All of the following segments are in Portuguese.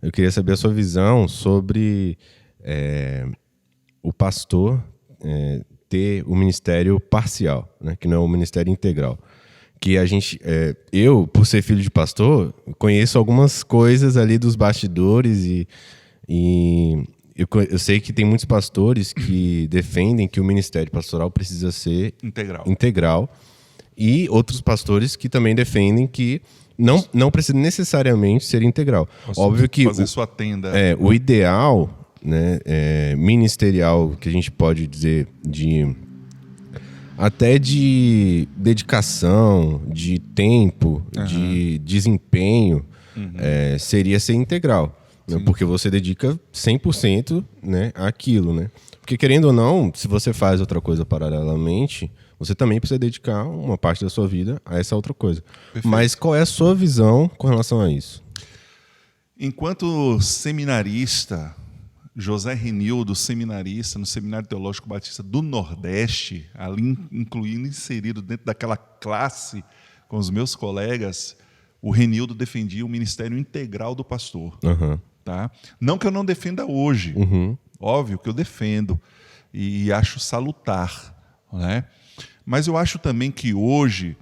Eu queria saber a sua visão sobre o pastor ter o ministério parcial, né? Que não é o ministério integral. Que a gente, eu, por ser filho de pastor, conheço algumas coisas ali dos bastidores e eu sei que tem muitos pastores que defendem que o ministério pastoral precisa ser integral e outros pastores que também defendem que não precisa necessariamente ser integral. Óbvio que fazer sua tenda. O ideal, né, ministerial, que a gente pode dizer até de dedicação, de tempo, de desempenho, seria ser integral. Né? Porque você dedica 100%, né, àquilo. Né? Porque, querendo ou não, se você faz outra coisa paralelamente, você também precisa dedicar uma parte da sua vida a essa outra coisa. Perfeito. Mas qual é a sua visão com relação a isso? Enquanto seminarista, José Renildo, seminarista no Seminário Teológico Batista do Nordeste, ali inserido dentro daquela classe com os meus colegas, o Renildo defendia o ministério integral do pastor. Tá? Não que eu não defenda hoje, óbvio que eu defendo e acho salutar, né? Mas eu acho também que hoje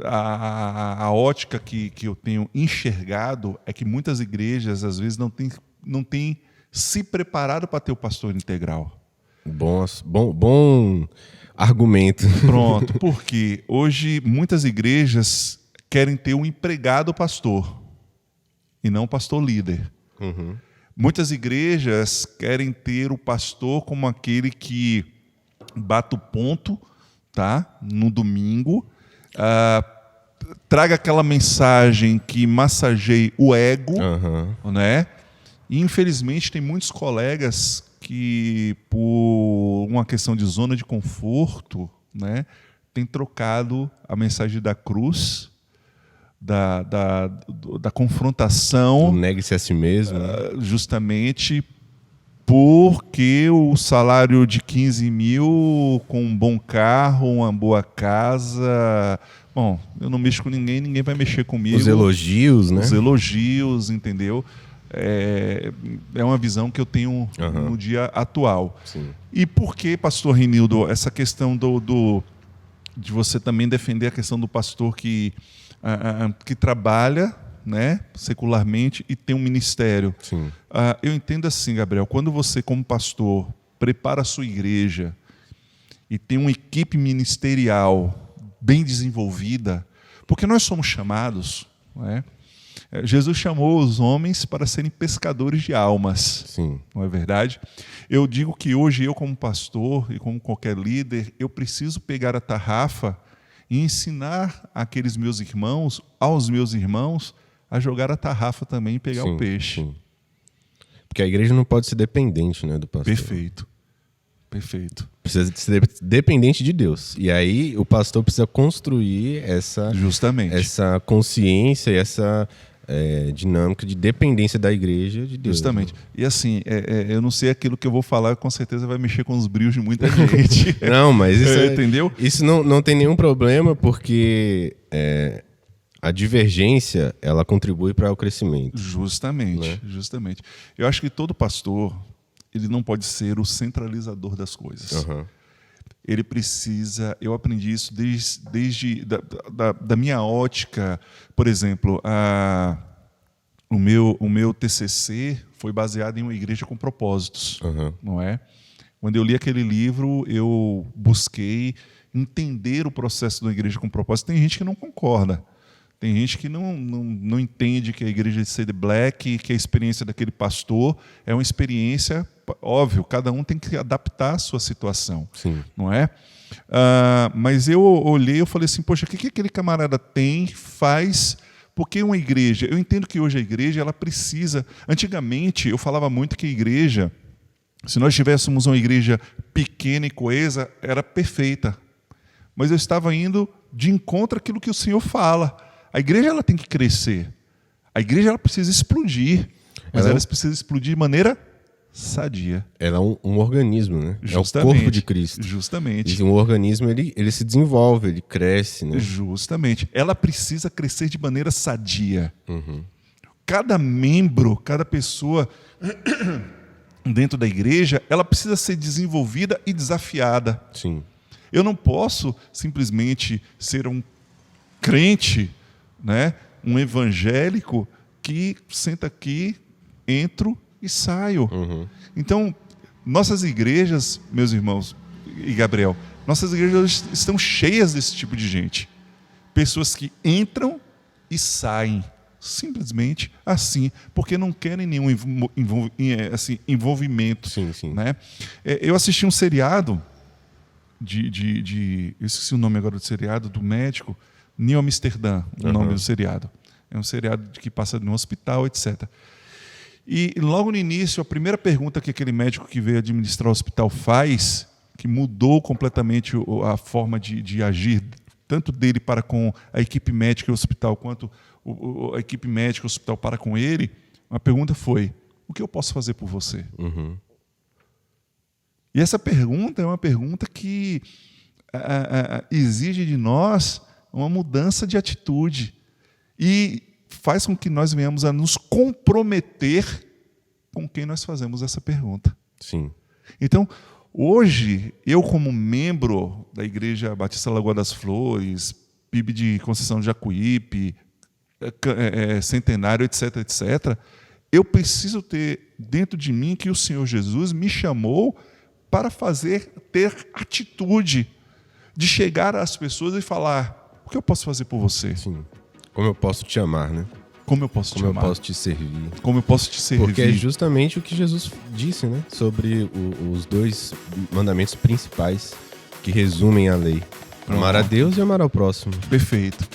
a ótica que eu tenho enxergado é que muitas igrejas às vezes não têm se preparado para ter o pastor integral. Bom argumento. Pronto, porque hoje muitas igrejas querem ter um empregado pastor e não um pastor líder. Muitas igrejas querem ter o pastor como aquele que bate o ponto, tá? No domingo, traga aquela mensagem que massageie o ego, né? E, infelizmente, tem muitos colegas que, por uma questão de zona de conforto, né, têm trocado a mensagem da cruz, da confrontação. Negue-se a si mesmo. Justamente porque o salário de 15 mil, com um bom carro, uma boa casa... Bom, eu não mexo com ninguém, ninguém vai mexer comigo. Os elogios, né? Os elogios, entendeu? É uma visão que eu tenho no dia atual. Sim. E por que, pastor Renildo, essa questão de você também defender a questão do pastor que trabalha, né, secularmente e tem um ministério? Sim. Eu entendo assim, Gabriel, quando você, como pastor, prepara a sua igreja e tem uma equipe ministerial bem desenvolvida, porque nós somos chamados, né? Jesus chamou os homens para serem pescadores de almas. Sim. Não é verdade? Eu digo que hoje eu, como pastor e como qualquer líder, eu preciso pegar a tarrafa e ensinar aos meus irmãos, a jogar a tarrafa também e pegar o peixe. Sim. Porque a igreja não pode ser dependente, né, do pastor. Perfeito. Precisa ser dependente de Deus. E aí o pastor precisa construir essa consciência e essa dinâmica de dependência da igreja de Deus. Justamente. Né? E assim, eu não sei aquilo que eu vou falar, com certeza vai mexer com os brios de muita gente. Não, mas isso entendeu? Isso não tem nenhum problema, porque a divergência, ela contribui para o crescimento. Justamente, né? Justamente. Eu acho que todo pastor, ele não pode ser o centralizador das coisas. Ele precisa... Eu aprendi isso desde da minha ótica. Por exemplo, o meu TCC foi baseado em uma igreja com propósitos. Não é? Quando eu li aquele livro, eu busquei entender o processo da igreja com propósito. Tem gente que não concorda. Tem gente que não entende que a igreja de City Black, que a experiência daquele pastor é uma experiência, óbvio, cada um tem que adaptar a sua situação. Sim. Não é? Mas eu olhei e falei assim, poxa, o que aquele camarada faz? Porque uma igreja, eu entendo que hoje a igreja ela precisa... Antigamente, eu falava muito que a igreja, se nós tivéssemos uma igreja pequena e coesa, era perfeita. Mas eu estava indo de encontro àquilo que o Senhor fala. A igreja ela tem que crescer. A igreja ela precisa explodir. Mas ela precisa explodir de maneira sadia. Ela é um organismo, né? Justamente, é o corpo de Cristo. Justamente. E um organismo, ele se desenvolve, ele cresce, né? Justamente. Ela precisa crescer de maneira sadia. cada membro, cada pessoa dentro da igreja, ela precisa ser desenvolvida e desafiada. Sim. Eu não posso simplesmente ser um crente, né, um evangélico que senta aqui, entro e saio. Então, nossas igrejas, meus irmãos e Gabriel, nossas igrejas estão cheias desse tipo de gente. Pessoas que entram e saem, simplesmente assim, porque não querem nenhum envolvimento. Sim, sim. Né? Eu assisti um seriado eu esqueci o nome agora do seriado, do médico, New Amsterdã, o nome do seriado. É um seriado que passa no hospital, etc. E logo no início, a primeira pergunta que aquele médico que veio administrar o hospital faz, que mudou completamente a forma de agir, tanto dele para com a equipe médica e o hospital, quanto a equipe médica e o hospital para com ele, a pergunta foi: o que eu posso fazer por você? E essa pergunta é uma pergunta que exige de nós uma mudança de atitude e faz com que nós venhamos a nos comprometer com quem nós fazemos essa pergunta. Sim. Então, hoje, eu como membro da Igreja Batista Lagoa das Flores, PIB de Conceição de Jacuípe, Centenário, etc., etc., eu preciso ter dentro de mim que o Senhor Jesus me chamou para ter atitude de chegar às pessoas e falar: o que eu posso fazer por você? Sim. Como eu posso te amar, né? Como eu posso te amar? Como eu posso te servir? Como eu posso te servir? Porque é justamente o que Jesus disse, né? Sobre os 2 mandamentos principais que resumem a lei. Amar a Deus e amar ao próximo. Perfeito.